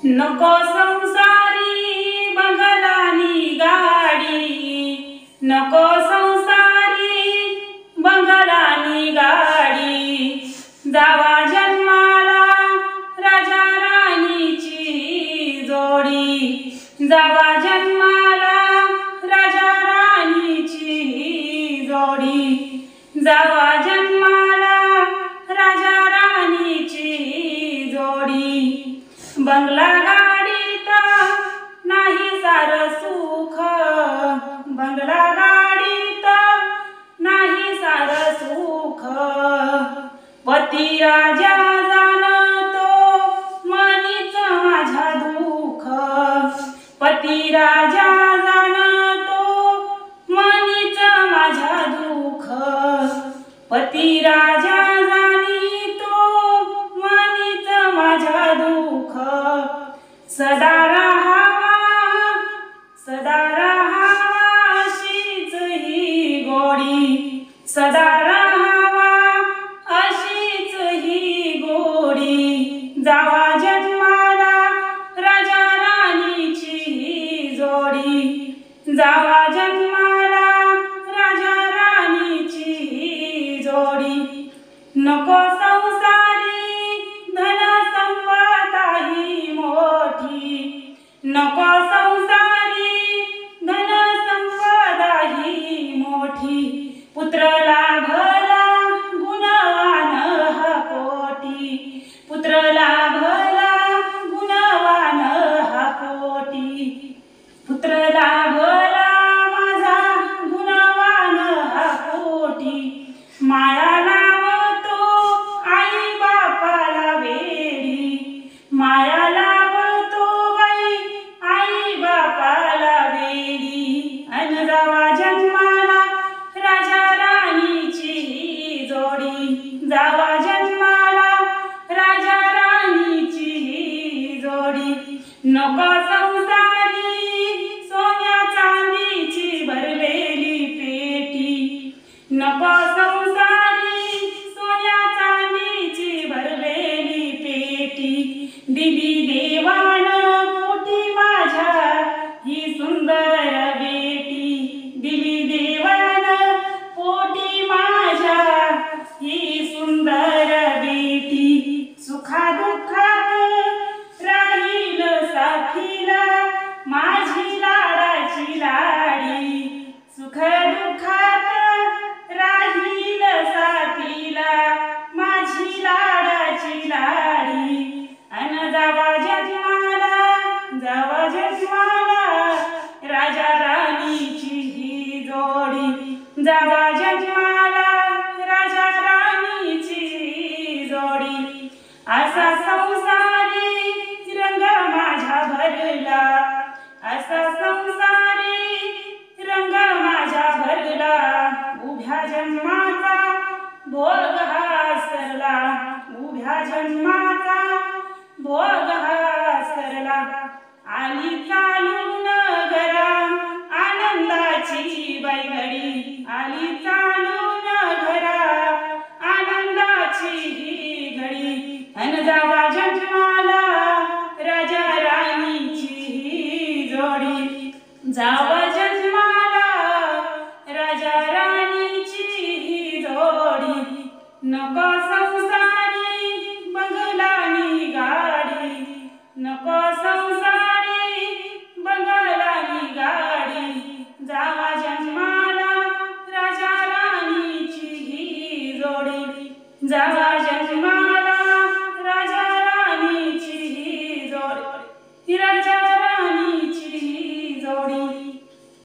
नको संसारी बंगलानी गाडी, नको संसारी बंगलानी गाडी। जावा जन्माला राजा राणीची जोडी, जावा जन्माला राजा राणीची जोडी, जावा जन्माला राजा राणीची जोडी। बंगला गाडीत नाही सार सुख, बंगला गाडीत नाही सार सुख। पती राजा जाणतो मनीच माझ्या दुःख, पती राजा जाणतो मनीच माझ्या दुःख। पती राजा जाणितो मनीच माझ्या दुःख। सदा राहावा, सदा राहावा अशीच ही गोडी, सदा राहावा अशीच ही गोडी। जावा जन्माला राजा राणीची जोडी, जावा जन्माला राजा राणीची जोडी। नको संसारी धन संपदा ही मोठी, नको संसारी धन संपदा ही मोठी। पुत्र लाभला गुणवान हा कोटी, पुत्र लाभला गुणवान हा कोटी। पुत्र लाभला माझा गुणवान हा कोटी। माया लावतो आई बापाला वेडी, माया लावतो बाई आई बापाला वेडी। अन जावा जन्माला राजा राणीची जोडी, जावा जन्माला राजा राणीची जोडी। नको संसारी सोन्या चांदीची भरलेली पेटी, नको संसारी सोन्या चांदीची भरलेली पेटी। दिली देवान पोटी माझ्या ही सुंदर बेटी, दिली देवान पोटी माझ्या ही सुंदर बेटी। सुखा दुःखात राहील साथीला माझी लाडाची लाडी, सुख दुःखात राहील साथीला माझी लाडाची लाडी। अन जावा जन्माला, जावा जन्माला राजा राणीची ही जोडी, जावा जन्माला राजा राणीची जोडी। असा संसारी रंग माझ्या भरला, असा संसारी रंग माझ्या भरला। उभ्या जन्माचा भोग हा सरला, उभ्या जन्माचा भोग हा सरला। आली चालून घरा आनंदाची बाई घडी, आली चालून घरा आनंदाची ही घडी। अन जावा जन्माला राजा राणीची ही जोडी, जावा जन्माला राजा राणीची ही जोडी। नको संसारी बंगलानी गाडी, नको संसारी